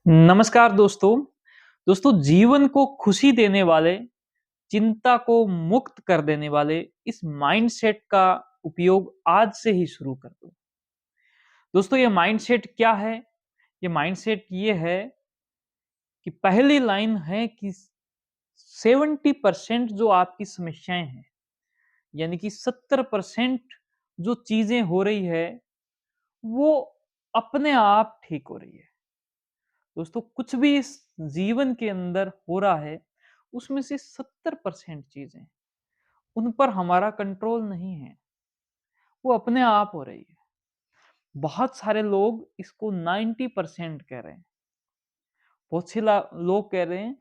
नमस्कार दोस्तों। दोस्तों जीवन को खुशी देने वाले, चिंता को मुक्त कर देने वाले इस माइंडसेट का उपयोग आज से ही शुरू कर दो। दोस्तों ये माइंडसेट क्या है? ये माइंडसेट ये है कि पहली लाइन है कि 70% जो आपकी समस्याएं हैं, यानी कि 70% जो चीजें हो रही है, वो अपने आप ठीक हो रही है। दोस्तों कुछ भी इस जीवन के अंदर हो रहा है, उसमें से 70% चीजें उन पर हमारा कंट्रोल नहीं है, वो अपने आप हो रही है। बहुत सारे लोग इसको 90% कह रहे हैं। बहुत से लोग कह रहे हैं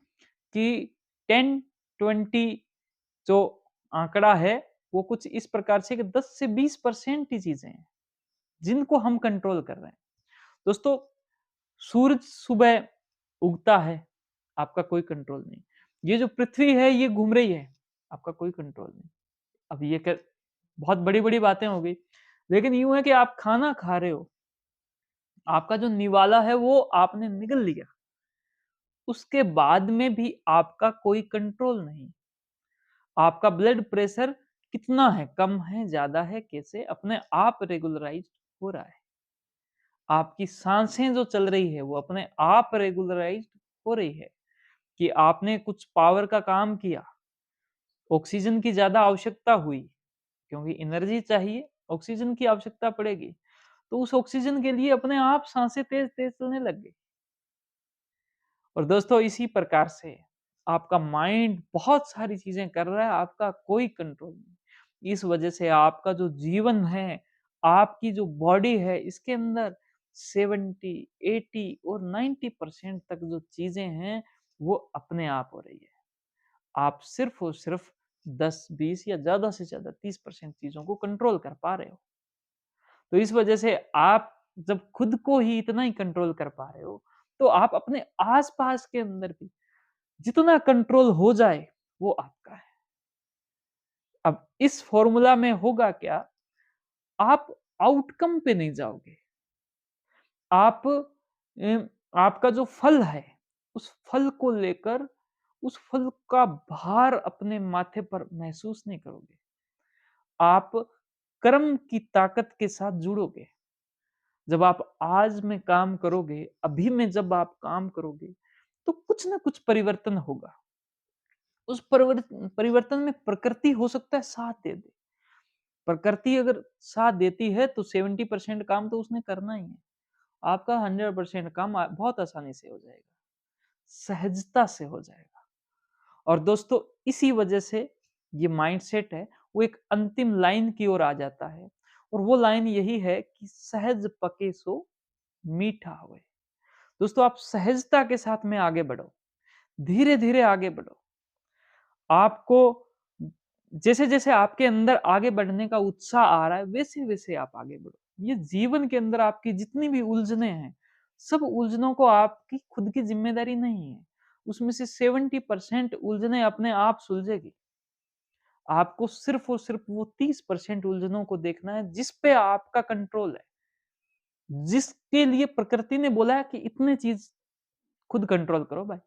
कि 10-20 जो आंकड़ा है, वो कुछ इस प्रकार से कि 10 से 20% ही चीजें हैं जिनको हम कंट्रोल कर रहे हैं। दोस्तों सूरज सुबह उगता है, आपका कोई कंट्रोल नहीं। ये जो पृथ्वी है ये घूम रही है, आपका कोई कंट्रोल नहीं। अब ये बहुत बड़ी-बड़ी बातें हो गई। लेकिन यूँ है कि आप खाना खा रहे हो, आपका जो निवाला है वो आपने निगल लिया, उसके बाद में भी आपका कोई कंट्रोल नहीं। आपका ब्लड प्रेशर कितना है, कम है, ज़्यादा है, कैसे अपने आप रेगुलराइज़ हो रहा है। आपकी साँसें जो चल रही है वो अपने आप रेगुलराइज़्ड हो रही है कि आपने कुछ पावर का काम किया, ऑक्सीजन की ज़्यादा आवश्यकता हुई, क्योंकि एनर्जी चाहिए, ऑक्सीजन की आवश्यकता पड़ेगी। तो उस ऑक्सीजन के लिए अपने आप साँसें तेज़-तेज़ चलने लग गई। और दोस्तों इसी प्रकार से आपका माइंड बहुत सारी चीज़ें कर रहा है, आपका कोई कंट्रोल नहीं। इस वजह से आपका जो जीवन है, आपकी जो बॉडी है, इसके अंदर 70, 80 और 90% तक जो चीज़ें हैं, वो अपने आप हो रही है। आप सिर्फ़ और सिर्फ़ 10, 20 या ज़्यादा से ज़्यादा 30% चीज़ों को कंट्रोल कर पा रहे हो। तो इस वजह से आप जब खुद को ही इतना ही कंट्रोल कर पा रहे हो, तो आप अपने आस-पास के अंदर भी जितना कंट्रोल हो जाए, वो आपका है। अब इस फ़ॉर्मूला में होगा क्या, आप आउटकम पे नहीं जाओगे। आप आपका जो फल है, उस फल को लेकर उस फल का भार अपने माथे पर महसूस नहीं करोगे। आप कर्म की ताकत के साथ जुड़ोगे। जब आप आज में काम करोगे, अभी में जब आप काम करोगे, तो कुछ ना कुछ परिवर्तन होगा। उस परिवर्तन में प्रकृति हो सकता है साथ दे दे। प्रकृति अगर साथ देती है तो 70% काम तो उसने करना ही है। आपका 100% काम बहुत आसानी से हो जाएगा, सहजता से हो जाएगा। और दोस्तों इसी वजह से ये माइंडसेट है, वो एक अंतिम लाइन की ओर आ जाता है। और वो लाइन यही है कि सहज पके सो मीठा होए। दोस्तों आप सहजता के साथ में आगे बढ़ो, धीरे-धीरे आगे बढ़ो। आपको जैसे-जैसे आपके अंदर आगे बढ़ने का उत्साह आ रहा है, वैसे-वैसे आप आगे बढ़ो। ये जीवन के अंदर आपकी जितनी भी उलझनें हैं, सब उलझनों को आपकी खुद की ज़िम्मेदारी नहीं है। उसमें से 70% उलझनें अपने आप सुलझेगी। आपको सिर्फ़ और सिर्फ़ वो 30% उलझनों को देखना है, जिस पे आपका कंट्रोल है। जिसके लिए प्रकृति ने बोला है कि इतने चीज़ खुद कंट्रोल करो भाई।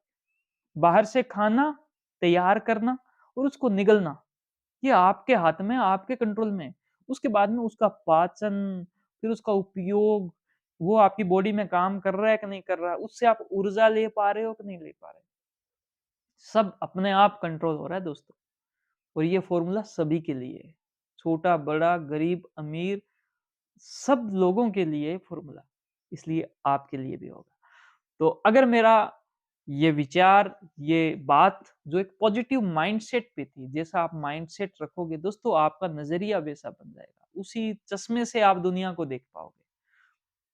बाहर से खाना, तैयार करना और उसको निगलना, ये आपके हाथ में, आपके कंट्रोल में है। उसके बाद में उसका पाचन, फिर उसका उपयोग, वो आपकी बॉडी में काम कर रहा है कि नहीं कर रहा है, उससे आप ऊर्जा ले पा रहे हो कि नहीं ले पा रहे। सब अपने आप कंट्रोल हो रहा है दोस्तों। और ये फ़ॉर्मूला सभी के लिए है। छोटा, बड़ा, गरीब, अमीर, सब लोगों के लिए फ़ॉर्मूला, इसलिए आपके लिए भी होगा। तो अगर मेरा ये विचार, ये बात जो एक पॉजिटिव माइंडसेट पे थी, जैसा आप माइंडसेट रखोगे दोस्तों, आपका नज़रिया वैसा बन जाएगा। उसी चश्मे से आप दुनिया को देख पाओगे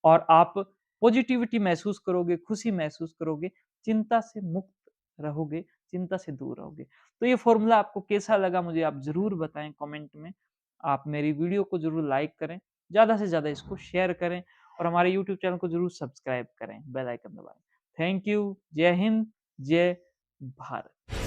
और आप पॉजिटिविटी महसूस करोगे, खुशी महसूस करोगे, चिंता से मुक्त रहोगे, चिंता से दूर रहोगे। तो ये फ़ॉर्मूला आपको कैसा लगा मुझे आप ज़रूर बताएँ कमेंट में। आप मेरी वीडियो को ज़रूर लाइक करें, ज़्यादा से ज़्यादा इसको शेयर करें और हमारे यूट्यूब चैनल को ज़रूर सब्सक्राइब करें, बेल आइकन दबाएँ। Thank you. जय हिंद, जय भारत।